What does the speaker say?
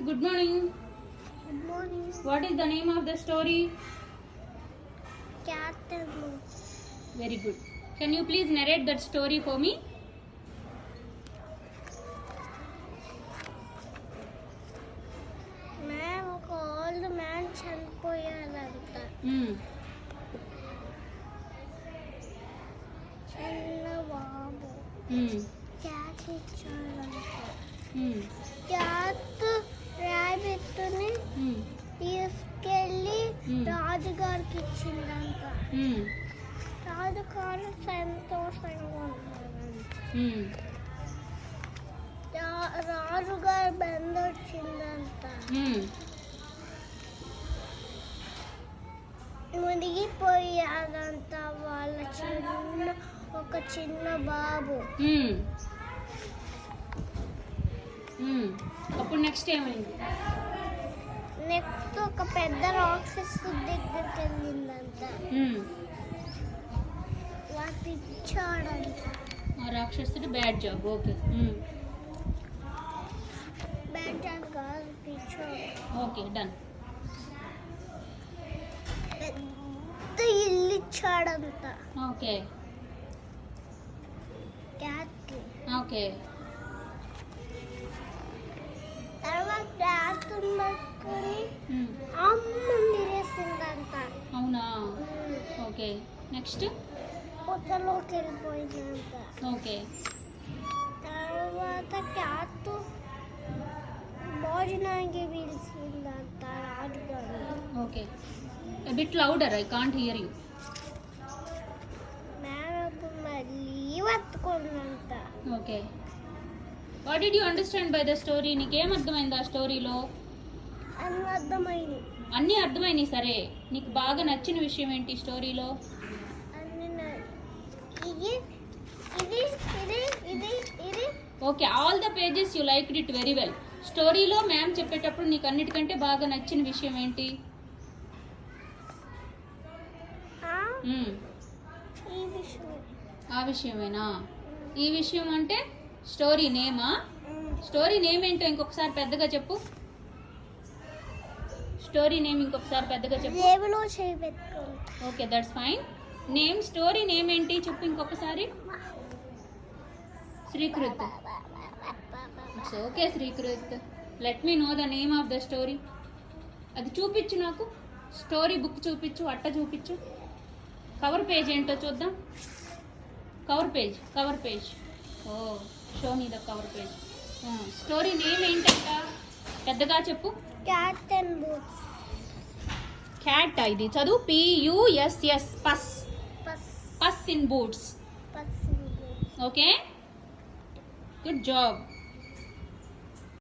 Good morning. Good morning. What is the name of the story? Cat and mouse. Very good. Can you please narrate that story for me? Man, ఒక old man చనిపోయాడంట. చిన్న బాబు cat ఇచ్చాడంట. Cat ర్యాబిట్ని తీసుకెళ్ళి రాజుగారికి ఇచ్చిందంట. రాజుగారు సంతోషంగా ఉన్నాడంట. రాజుగారు బెందొచ్చిందంట. మునిగిపోయాడంట వాళ్ళ ఒక చిన్న బాబు. అప్పుడు నెక్స్ట్ ఏమైంది? నెక్స్ట్ ఒక పెద్ద రాక్షసు దగ్గరికి వెళ్ళిందంట. వాటి ఇచ్చాడంట. ఆ రాక్షసుడు bad job. Okay, bad job కాదు, పిచ్చోడు. Okay, done. పెద్ద ఇల్లు ఇచ్చాడంట ఓకే క్యాట్కి. ఓకే, తర్వాత క్యాట్ పట్టుకొని అమ్మని తినేసిందంట. అవునా? Okay, next? పొట్టలోకి వెళ్ళిపోయిందంట. ఓకే, తర్వాత క్యాట్ భోజనానికి పిలిచిందంట రాజుగారు. Okay. A bit louder, I can't hear you. మేనకు మళ్ళీ పట్టుకుందంట. Okay. What did you understand by the story? నీకేం అర్థమైంది ఆ స్టోరీలో? అని అర్థమైంది. అన్నీ అర్థమైనాయి. సరే, నీకు బాగా నచ్చిన విషయం ఏంటి స్టోరీలో? ఇది ఇది ఇది ఇది ఇది okay, all the pages you like it very well. స్టోరీలో మ్యామ్ చెప్పేటప్పుడు నీకు అన్నిటికంటే బాగా నచ్చిన విషయం ఏంటి? ఈ విషయం. ఆ విషయమేనా? ఈ విషయం అంటే స్టోరీ నేమా? స్టోరీ నేమ్ ఏంటో ఇంకొకసారి పెద్దగా చెప్పు. స్టోరీ నేమ్ ఇంకొకసారి పెద్దగా చెప్పు. జేబులో చేయి పెట్టుకోండి. Okay, that's fine. Name, story name ఏంటి చెప్పు ఇంకొకసారి. Srikrith. It's okay Srikrith. Let me know the name of the story. అది చూపించు నాకు. స్టోరీ బుక్ చూపించు, అట్ట చూపించు. కవర్ పేజ్ ఏంటో చూద్దాం. Cover page. Oh, show me the cover page. Story name ఏంటంట పెద్దగా చెప్పు. Cat and boots. క్యాట్. ఇది చదువు. PUSS. Puss. Puss in boots. Puss. Okay, good job.